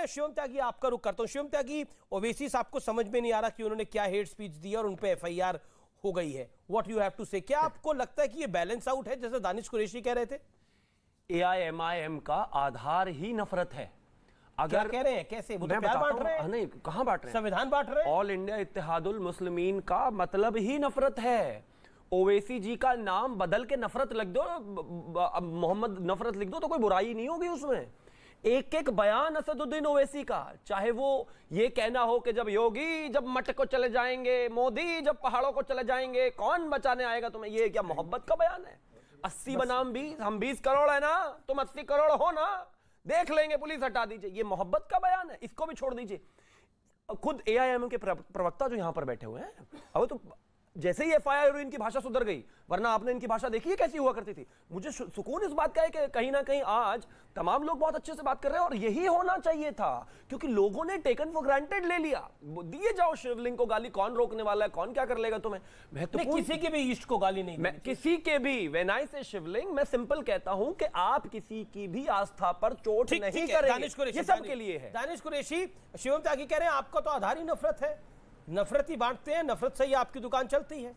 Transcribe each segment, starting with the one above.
मैं शिवम त्यागी आपका रुख करता हूं। शिवम त्यागी, ओवैसी साहब को समझ में नहीं आ रहा कि उन्होंने क्या हेट स्पीच दी और उन पे एफआईआर हो गई है। व्हाट यू हैव टू से, क्या आपको लगता है कि ये बैलेंस आउट है जैसे दानिश कुरैशी कह रहे थे? एआईएमआईएम का आधार ही नफरत है। अगर कह रहे हैं कैसे, वो तो प्यार बांट रहे हैं। नहीं, कहां बांट रहे हैं, संविधान बांट रहे हैं। ऑल इंडिया इत्तेहादुल मुस्लिमीन का मतलब ही नफरत है। ओवैसी जी का नाम बदल के नफरत लिख दो, मोहम्मद नफरत लिख दो, तो कोई बुराई नहीं होगी उसमें। एक एक बयान असदुद्दीन ओवैसी का, चाहे वो ये कहना हो कि जब योगी जब मठ को चले जाएंगे, मोदी जब पहाड़ों को चले जाएंगे, कौन बचाने आएगा तुम्हें, ये क्या मोहब्बत का बयान है? 80 बनाम 20, हम 20 करोड़ है ना, तुम 80 करोड़ हो ना, देख लेंगे, पुलिस हटा दीजिए, ये मोहब्बत का बयान है? इसको भी छोड़ दीजिए। खुद एआईएमआईएम के प्रवक्ता जो यहां पर बैठे हुए हैं, अब तो जैसे ही एफआईआर हुई इनकी भाषा सुधर गई, वरना आपने इनकी भाषा देखी है कैसी हुआ करती थी। मुझे सुकून इस बात का है कि कहीं ना कहीं आज तमाम लोग बहुत अच्छे से बात कर रहे हैं, और यही होना चाहिए था, क्योंकि लोगों ने टेकन फॉर ग्रांटेड ले लिया। दिए जाओ शिवलिंग को गाली, कौन रोकने वाला है, कौन क्या कर लेगा तुम्हें। किसी के भी इष्ट को गाली नहीं, मैं किसी के भी, व्हेन आई से शिवलिंग, मैं सिंपल कहता हूं कि आप किसी की भी आस्था पर चोट नहीं करेंगे, ये सबके लिए है। दानिश कुरैशी, शिवम त्यागी कह रहे हैं आपका तो आधार ही नफरत है, नफरत ही बांटते हैं, नफरत से ही आपकी दुकान चलती है।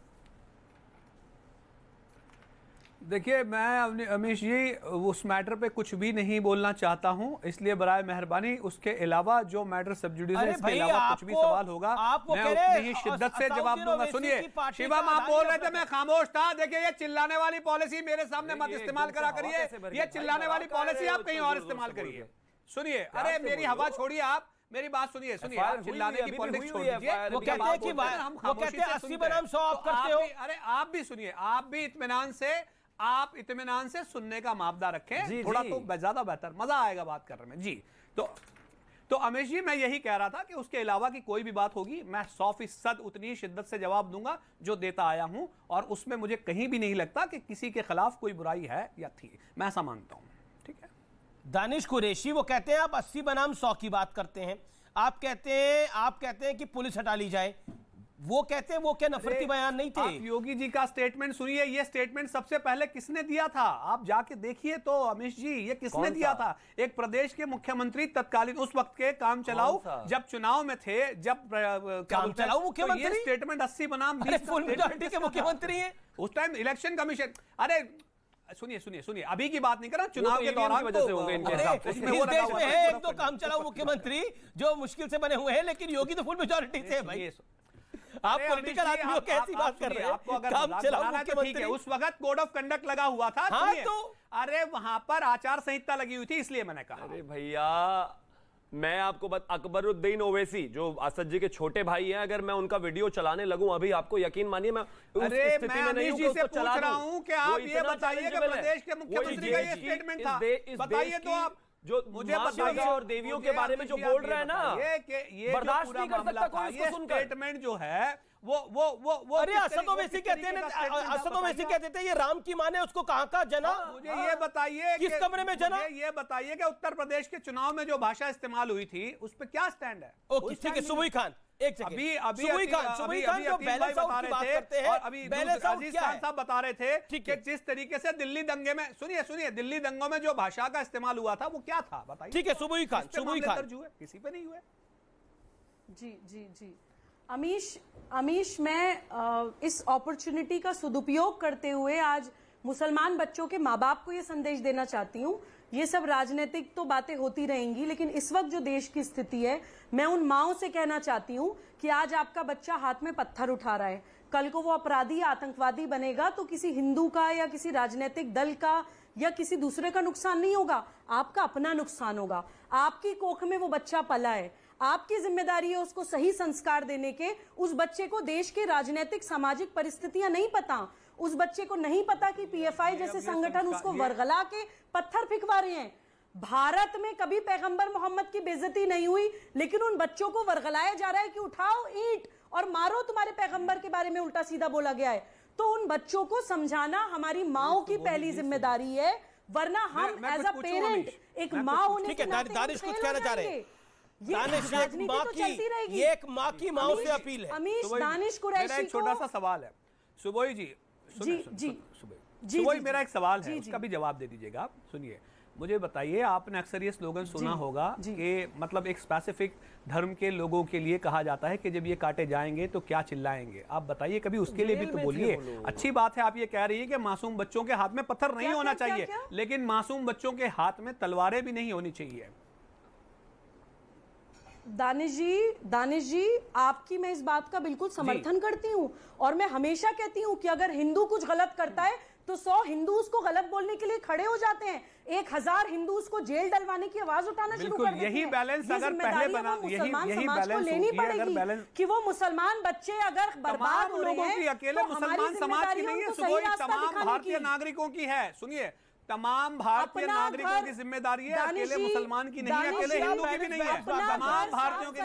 देखिए, मैं अमीश जी उस मैटर पे कुछ भी नहीं बोलना चाहता हूं, इसलिए बराए मेहरबानी उसके अलावा जो मैटर सब जुडिस है, इसके अलावा कुछ भी सवाल होगा मैं उतनी ही शिद्दत से जवाब दूंगा। सुनिए शिवम, आप बोल रहे थे मैं खामोश था। देखिए, ये चिल्लाने वाली पॉलिसी मेरे सामने मत इस्तेमाल करा करिए, ये चिल्लाने वाली पॉलिसी आप कहीं और इस्तेमाल करिए। सुनिए, अरे मेरी हवा छोड़िए, आप मेरी बात सुनिए। चिल्लाने की पॉलिटिक्स छोड़ दीजिए। वो कहते हैं कि वो कहते हैं 80 बनाम 100 आप करते हो। अरे आप भी सुनिए, आप भी इत्मीनान से सुनने का मापदा रखें, थोड़ा तो ज्यादा बेहतर, मजा आएगा बात करने में जी। तो अमीश जी, मैं यही कह रहा था कि उसके अलावा की कोई भी बात होगी, मैं 100% उतनी ही शिद्दत से जवाब दूंगा जो देता आया हूं, और उसमें मुझे कहीं भी नहीं लगता कि किसी के खिलाफ कोई बुराई है या थी, मैं ऐसा मानता हूं। ठीक है। दानिश कुरैशी, वो कहते हैं आप 80 बनाम 100 की बात करते हैं, आप कहते हैं कि पुलिस हटा ली जाए, वो कहते हैं वो क्या नफरती बयान नहीं थे? आप योगी जी का स्टेटमेंट सुनिए, ये स्टेटमेंट सबसे पहले किसने दिया था आप जाके देखिए तो अमीश जी, ये किसने दिया था? एक प्रदेश के मुख्यमंत्री तत्कालीन उस वक्त के काम चलाऊ, जब चुनाव में थे, जब काम चलाऊ मुख्यमंत्री, तो ये स्टेटमेंट 80 बनाम 20 फुल मेजॉरिटी के मुख्यमंत्री हैं उस टाइम, इलेक्शन कमीशन। अरे सुनिए, अभी की बात नहीं कर रहा, चुनाव के दौरान वजह से होंगे इनके हिसाब से। इस देश में है एक दो काम चलाऊ मुख्यमंत्री जो मुश्किल से बने हुए हैं, लेकिन योगी तो फुल मेजॉरिटी थे भाई। आप पॉलिटिकल आदमी हो, कैसी बात कर रहे हैं? आपको अगर काम चलाऊ मुख्यमंत्री, उस वक्त कोड ऑफ कंडक्ट लगा हुआ था। हाँ, तो अरे वहां पर आचार संहिता लगी हुई थी, इसलिए मैंने कहा। अरे भैया, मैं आपको अकबरुद्दीन ओवैसी जो असद जी के छोटे भाई हैं, अगर मैं उनका वीडियो चलाने लगूं अभी, आपको यकीन मानिए मैं अरे मैं अमीश जी से पूछ रहा हूं कि आप ये बताइए कि प्रदेश के मुख्यमंत्री का ये स्टेटमेंट था, बताइए तो आप जो मुझे बताइए, और देवियों के बारे में जो बोल रहे हैं ना, ये बर्दाश्त नहीं कर सकता कोई इसको सुनकर। स्टेटमेंट जो है वो अरे असद ओवैसी कहते थे ये राम की मां ने उसको कहां का जना। मुझे ये बताइए किस कमरे में जना? ये बताइए कि उत्तर प्रदेश के चुनाव में जो भाषा इस्तेमाल हुई थी उस पे क्या स्टैंड है? ओके, ठीक है। सुबुई खान, एक सेकंड, सुबुई खान जो बैलेंस आउट की बात करते हैं, और अभी बैलेंस आउट क्या है? साहब बता रहे थे कि जिस तरीके से दिल्ली दंगे में, सुनिए, दिल्ली दंगों में जो भाषा का इस्तेमाल हुआ था वो क्या था बताइए। ठीक है, सुबुई खान किसी पे नहीं हुए। जी अमीश, मैं इस अपॉर्चुनिटी का सदुपयोग करते हुए आज मुसलमान बच्चों के माँ बाप को ये संदेश देना चाहती हूँ, ये सब राजनीतिक तो बातें होती रहेंगी, लेकिन इस वक्त जो देश की स्थिति है, मैं उन माँओं से कहना चाहती हूँ कि आज आपका बच्चा हाथ में पत्थर उठा रहा है, कल को वो अपराधी आतंकवादी बनेगा तो किसी हिंदू का या किसी राजनीतिक दल का या किसी दूसरे का नुकसान नहीं होगा, आपका अपना नुकसान होगा। आपकी कोख में वो बच्चा पला है, आपकी जिम्मेदारी है उसको सही संस्कार देने के। उस बच्चे को देश के राजनीतिक सामाजिक परिस्थितियां नहीं पता, उस बच्चे को नहीं पता कि पीएफआई जैसे संगठन उसको वरगला के पत्थर फेंकवा रहे हैं। भारत में कभी पैगंबर मोहम्मद की बेइज्जती नहीं हुई, लेकिन उन बच्चों को वरगलाया जा रहा है कि उठाओ ईंट और मारो, तुम्हारे पैगंबर के बारे में उल्टा सीधा बोला गया है। तो उन बच्चों को समझाना हमारी माओ की पहली जिम्मेदारी है, वरना हम एज अ पेरेंट, एक माँ होने के नाते दानिश कुछ कहना चाह रहे हैं? ये एक माँ की माँ से अपील है। अमीश, दानिश कुरैशी, एक छोटा सा सवाल है सुबोई जी, जी सुबोई, मेरा एक सवाल है, उसका भी जवाब दे दीजिएगा आप। सुनिए, मुझे बताइए, आपने अक्सर ये स्लोगन सुना होगा कि मतलब एक स्पेसिफिक धर्म के लोगों के लिए कहा जाता है कि जब ये काटे जाएंगे तो क्या चिल्लाएंगे। आप बताइए, कभी उसके लिए भी तो बोलिए। अच्छी बात है आप ये कह रही है कि मासूम बच्चों के हाथ में पत्थर नहीं होना चाहिए, लेकिन मासूम बच्चों के हाथ में तलवारें भी नहीं होनी चाहिए। दानिश जी, आपकी मैं इस बात का बिल्कुल समर्थन करती हूँ, और मैं हमेशा कहती हूँ कि अगर हिंदू कुछ गलत करता है तो 100 हिंदू उसको गलत बोलने के लिए खड़े हो जाते हैं, 1000 हिंदू उसको जेल डलवाने की आवाज उठाना शुरू कर देते हैं। यही बैलेंस अगर पहले बना, यही बैलेंस लेनी पड़ेगी कि वो मुसलमान बच्चे अगर बर्बाद हो रहे हैं, अकेले मुसलमान समाज की नहीं है, तमाम भारतीय नागरिकों की है। सुनिए, तमाम भारतीय नागरिकों की जिम्मेदारी है, अकेले मुसलमान की नहीं है, अकेले हिंदू की भी नहीं है, तमाम भारतीयों की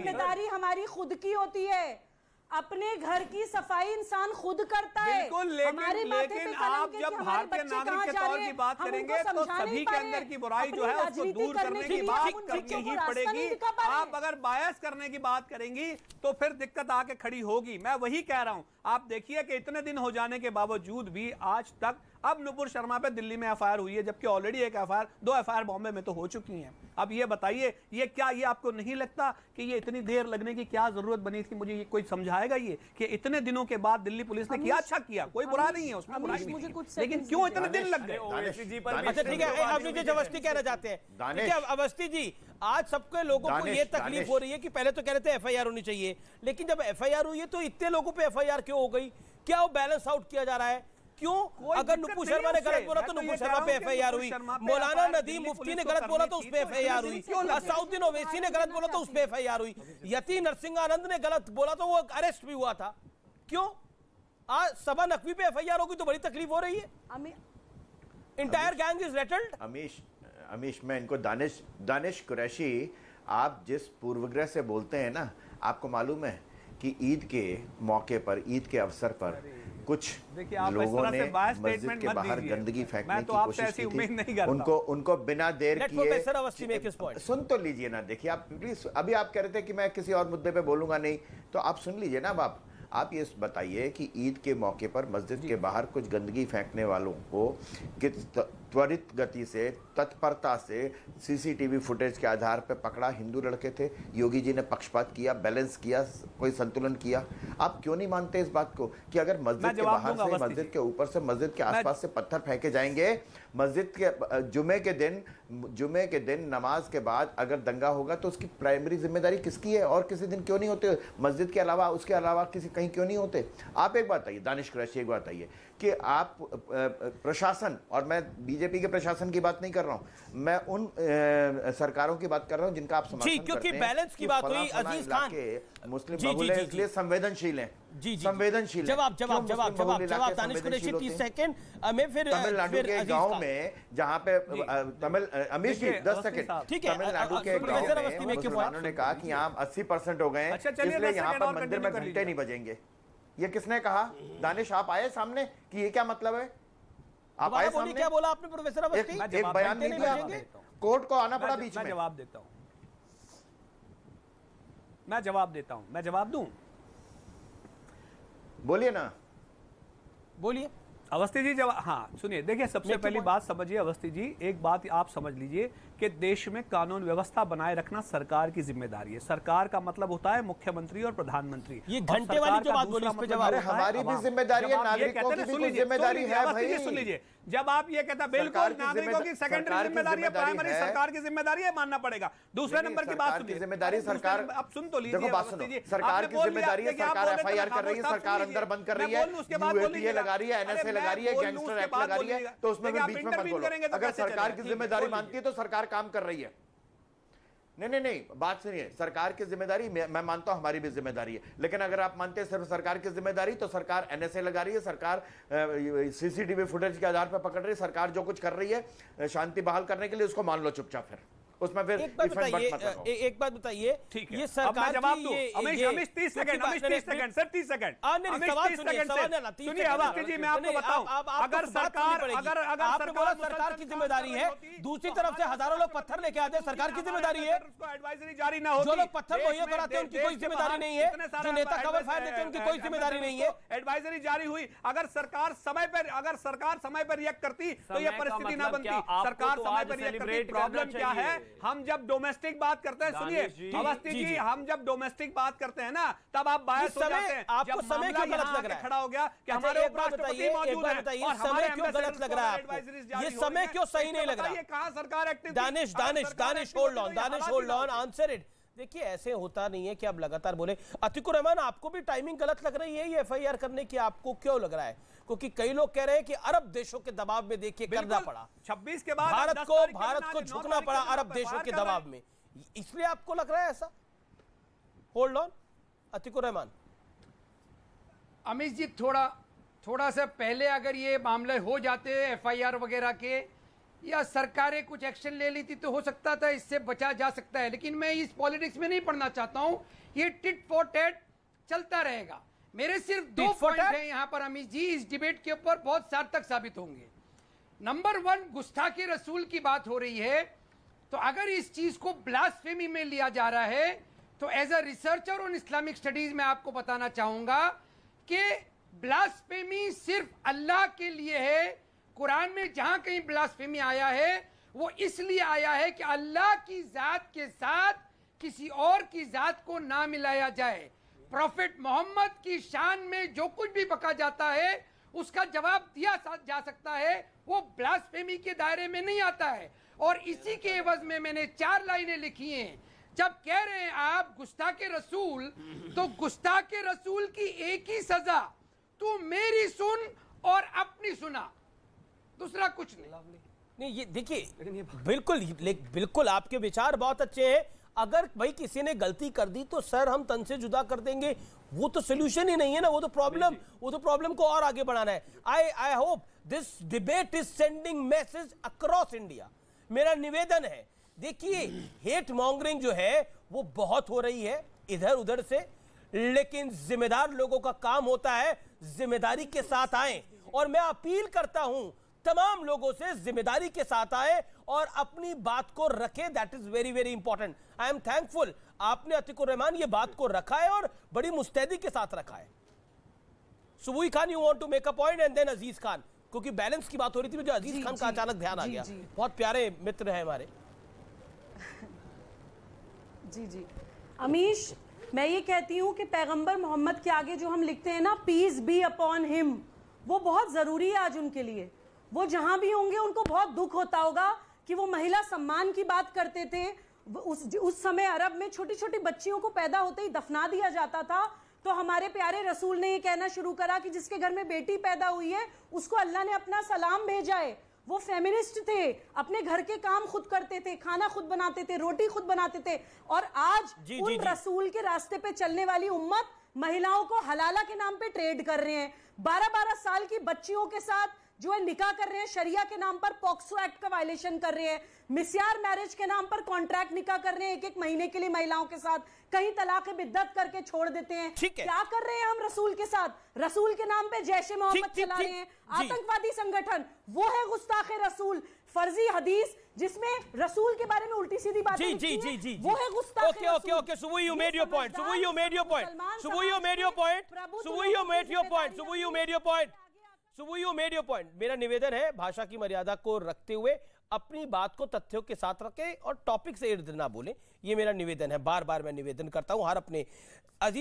जिम्मेदारी हमारी खुद की होती है। अपने घर की सफाई इंसान खुद करता है। बिल्कुल, लेकिन आप जब भारतीय नागरिक के तौर की बात करेंगे तो सभी के अंदर की बुराई जो है उसको दूर करने की बात करनी ही पड़ेगी। आप अगर बायस करने की बात करेंगी तो फिर दिक्कत आके खड़ी होगी। मैं वही कह रहा हूं, आप देखिए कि इतने दिन हो जाने के बावजूद भी आज तक, अब नुपुर शर्मा पे दिल्ली में एफआईआर हुई है, जबकि ऑलरेडी एक एफआईआर, 2 एफआईआर बॉम्बे में तो हो चुकी हैं। अब ये बताइए, ये क्या, ये आपको नहीं लगता कि ये इतनी देर लगने की क्या जरूरत बनी थी? मुझे ये कोई समझाएगा ये कि इतने दिनों के बाद दिल्ली पुलिस ने किया? अच्छा किया, कोई बुरा नहीं है उसमें, बुराई नहीं है, लेकिन क्यों इतने दिन लग गए? अच्छा ठीक है, अवस्थी जी अवस्थी कहना चाहते हैं। ठीक है अवस्थी जी, आज सबके लोगों को ये तकलीफ हो रही है कि पहले तो कह रहे थे एफआईआर होनी चाहिए, लेकिन जब एफआईआर हुई है तो इतने लोगों पे एफआईआर क्यों हो गई? क्या वो बैलेंस आउट किया जा रहा है? क्यों? अगर नुपुर शर्मा ने गलत बोला तो नुपुर शर्मा पे एफआईआर हुई, मौलाना नदीम मुफ्ती ने गलत बोला तो उस पे एफआईआर हुई, असाउद्दीन ओवैसी ने गलत बोला तो उस पे एफआईआर हुई, यती नरसिंहानंद ने गलत बोला तो वो अरेस्ट भी हुआ था। क्यों? आज सबा नकवी पे एफआईआर होगी तो बड़ी तकलीफ हो रही है। Entire gang is rattled. Amish, मैं इनको दानिश कुरैशी, आप जिस पूर्वग्रह से बोलते हैं ना, आपको मालूम है कि ईद के मौके पर, ईद के अवसर पर कुछ लोगों ने मस्जिद के बाहर गंदगी फेंकने की कोशिश की थी। उनको बिना देर किए, सुन तो लीजिए ना, देखिए आप प्लीज, अभी आप कह रहे थे कि मैं किसी और मुद्दे पे बोलूंगा नहीं, तो आप सुन लीजिए ना। अब आप ये बताइए कि ईद के मौके पर मस्जिद के बाहर कुछ गंदगी फेंकने वालों को किस त्वरित गति से, तत्परता से सीसीटीवी फुटेज के आधार पर पकड़ा। हिंदू लड़के थे, योगी जी ने पक्षपात किया, बैलेंस किया, कोई संतुलन किया। आप क्यों नहीं मानते इस बात को कि अगर मस्जिद के बाहर से, मस्जिद के ऊपर से, मस्जिद के आसपास से पत्थर फेंके जाएंगे, मस्जिद के जुमे के दिन नमाज के बाद अगर दंगा होगा तो उसकी प्राइमरी जिम्मेदारी किसकी है? और किसी दिन क्यों नहीं होते? मस्जिद के अलावा, उसके अलावा किसी कहीं क्यों नहीं होते? आप एक बात बताइए, दानिश कुरैशी, एक बात बताइए कि आप प्रशासन, और मैं बीजेपी के प्रशासन की बात नहीं कर रहा हूं, मैं उन सरकारों की बात कर रहा हूं जिनका आप समर्थन करते हैं, क्योंकि बैलेंस की बात हुई, अजीज खान, मुस्लिम बहुल है इसलिए संवेदनशील हैं। संवेदनशील। जवाब दानिश कुरैशी 30 सेकंड में। फिर तमिलनाडु के गांव में जहां पे अमीश जी 10 सेकंड, तमिलनाडु के गांव में मुसलमानों ने कहा कि यहाँ 80% हो गए, इसलिए यहाँ पर मंदिर में घंटे नहीं बजेंगे। ये किसने कहा? दानिश, आप आए सामने कि ये क्या मतलब है? आप आए सामने, क्या बोला आपने प्रोफेसर अवस्थी? एक बयान नहीं दिया, कोर्ट को आना पड़ा बीच में। मैं जवाब देता हूं, मैं जवाब दूं। बोलिए ना, बोलिए अवस्थी जी। जवाब, हाँ सुनिए, देखिए सबसे पहली बात समझिए अवस्थी जी, एक बात आप समझ लीजिए कि देश में कानून व्यवस्था बनाए रखना सरकार की जिम्मेदारी है। सरकार का मतलब होता है मुख्यमंत्री और प्रधानमंत्री। ये घंटे वाली जो बात बोली उस पे जवाब, हमारी भी जिम्मेदारी है, नागरिकों की भी जिम्मेदारी है भाई। सुन लीजिए, जब आप ये कहता बिल्कुल नागरिकों की सेकेंडरी जिम्मेदारी है, प्राइमरी सरकार की जिम्मेदारी है, मानना पड़ेगा। दूसरे नंबर की बात सुनिए, जिम्मेदारी सरकार, अब सुन तो लीजिए, सरकार की जिम्मेदारी है, सरकार एफआईआर कर रही है, सरकार अंदर बंद कर रही है, यूएपीए लगा रही है, एनएसए लगा रही है, गैंगस्टर एक्ट लगा रही है, तो उसमें भी बीच में मत बोलो। अगर सरकार की जिम्मेदारी मानती है तो सरकार काम कर रही है। नहीं, बात सुनिए, सरकार की जिम्मेदारी मैं मानता हूं, हमारी भी जिम्मेदारी है, लेकिन अगर आप मानते हैं सिर्फ सरकार की जिम्मेदारी, तो सरकार एनएसए लगा रही है, सरकार सीसीटीवी फुटेज के आधार पर पकड़ रही है, सरकार जो कुछ कर रही है शांति बहाल करने के लिए, उसको मान लो चुपचाप। फिर उसमें फिर एक बात बताइए, ये सरकार जवाब दो। Amish 30 second, Amish 30 second, sir 30 second, सुनिए अवस्थी जी, मैं आपको बताऊं, अगर सरकार की जिम्मेदारी है, दूसरी तरफ से हजारों लोग पत्थर लेके आते हैं, सरकार की जिम्मेदारी है, उसको एडवाइजरी जारी ना होती, जो लोग पत्थर मुहैया कराते हैं उनकी कोई जिम्मेदारी नहीं है, जो नेता कवर फायर देते हैं उनकी कोई जिम्मेदारी नहीं है। एडवाइजरी जारी हुई, अगर सरकार समय पर रिएक्ट करती तो ये परिस्थिति ना बनती। सरकार समय पर रिएक्ट करती। प्रॉब्लम क्या है, हम जब डोमेस्टिक बात करते हैं, सुनिए अवस्थी जी, हम जब डोमेस्टिक बात करते हैं ना, तब आप बायस हो जाते हैं। आपको समय क्यों गलत लग रहा है? खड़ा हो गया कि हमारे उपराष्ट्रपति मौजूद हैं और समय क्यों गलत लग रहा है आपको? ये समय क्यों सही नहीं लग रहा? ये कहां सरकार active? Danish hold on, answer it. देखिए ऐसे होता नहीं है कि आप लगातार बोले। अतिकुर रहमान, आपको भी टाइमिंग गलत लग रही है ये एफआईआर करने की? आपको क्यों लग रहा है? क्योंकि कई लोग कह रहे हैं कि अरब देशों के दबाव में देखिए करना पड़ा, 26 के बाद भारत को झुकना पड़ा अरब देशों के दबाव में, इसलिए आपको लग रहा है ऐसा? Hold on Atikur Rahman. अमीश जी, थोड़ा सा पहले अगर ये मामले हो जाते एफआईआर वगैरह के, या सरकारें कुछ एक्शन ले ली थी तो हो सकता था इससे बचा जा सकता है, लेकिन मैं इस पॉलिटिक्स में नहीं पढ़ना चाहता हूं। ये टिट फॉर टैट चलता रहेगा। मेरे सिर्फ 2 पॉइंट हैं यहाँ पर अमीश जी, इस डिबेट के ऊपर बहुत सार्थक साबित होंगे। नंबर 1, गुस्ताखे रसूल की बात हो रही है, तो अगर इस चीज को ब्लास्फेमी में लिया जा रहा है तो as a researcher on Islamic studies मैं आपको बताना चाहूंगा कि ब्लास्फेमी सिर्फ अल्लाह के लिए है। कुरान में जहां कहीं ब्लास्फेमी आया है वो इसलिए आया है कि अल्लाह की जात के साथ किसी और की जात को ना मिलाया जाए। प्रॉफिट मोहम्मद की शान में जो कुछ भी बका जाता है उसका जवाब दिया जा सकता है, वो ब्लास्फेमी के दायरे में नहीं आता है। और इसी के एवज में मैंने 4 लाइनें लिखी हैं। जब कह रहे हैं आप गुस्ताखे रसूल, तो गुस्ताखे रसूल की एक ही सजा, तू मेरी सुन और अपनी सुना, दूसरा कुछ नहीं। ये देखिए, बिल्कुल आपके विचार बहुत अच्छे हैं। अगर भाई किसी ने गलती कर दी तो सर हम तन से जुदा कर देंगे, वो तो सोल्यूशन ही नहीं है ना, वो तो प्रॉब्लम को और आगे बढ़ाना है। I hope this debate is sending message across India. मेरा निवेदन है, देखिए हेट मॉन्गरिंग जो है वो बहुत हो रही है इधर उधर से, लेकिन जिम्मेदार लोगों का काम होता है जिम्मेदारी के साथ आए, और मैं अपील करता हूं तमाम लोगों से जिम्मेदारी के साथ आए और अपनी बात को रखें। That is very very important. I am thankful आपने अतिकुर रहमान ये बात को रखा है और बड़ी मुस्तैदी के साथ रखा है। Subui Khan, you want to make a point and then Aziz Khan, क्योंकि बैलेंस की बात हो रही थी, मुझे अजीज खान का अचानक ध्यान आ गया। बहुत प्यारे मित्र हैं हमारे। जी अमीश, मैं ये कहती हूं कि पैगंबर मोहम्मद के आगे जो हम लिखते हैं ना, पीस बी अपॉन हिम, वो बहुत जरूरी है आज उनके लिए। वो जहां भी होंगे उनको बहुत दुख होता होगा कि वो महिला सम्मान की बात करते थे। उस समय अरब में छोटी छोटी बच्चियों को पैदा होते ही दफना दिया जाता था, तो हमारे प्यारे रसूल ने ये कहना शुरू करा कि जिसके घर में बेटी पैदा हुई है उसको अल्लाह ने अपना सलाम भेजा है। वो फेमिनिस्ट थे, अपने घर के काम खुद करते थे, खाना खुद बनाते थे, रोटी खुद बनाते थे। और आज उन रसूल के रास्ते पे चलने वाली उम्मत महिलाओं को हलाला के नाम पे ट्रेड कर रहे हैं। 12-12 साल की बच्चियों के साथ जो है निकाह कर रहे हैं, शरिया के नाम पर पॉक्सो एक्ट का वायलेशन कर रहे हैं, मिस्यार मैरिज के नाम पर कॉन्ट्रैक्ट निकाह कर रहे हैं 1-1 महीने के लिए महिलाओं के साथ, कहीं तलाक बिद्दत करके छोड़ देते हैं। क्या कर रहे हैं हम रसूल के साथ? रसूल के नाम पे जैश ए मोहम्मद चला रहे हैं, आतंकवादी संगठन। वो है गुस्ताखे रसूल, फर्जी हदीस जिसमें रसूल के बारे में उल्टी सीधी बातें लिखी हैं, वो है गुस्ताखे रसूल। Okay, Subui you made your point, Subui you made your point, Subui you made your point, Subui you made your point, Subui you made your point, Subui you made your point. मेरा निवेदन है भाषा की मर्यादा को रखते हुए अपनी बात को तथ्यों के साथ रखें और टॉपिक से इर्द ना बोलें, ये मेरा निवेदन है। बार बार मैं निवेदन करता हूं हर अपने अजीज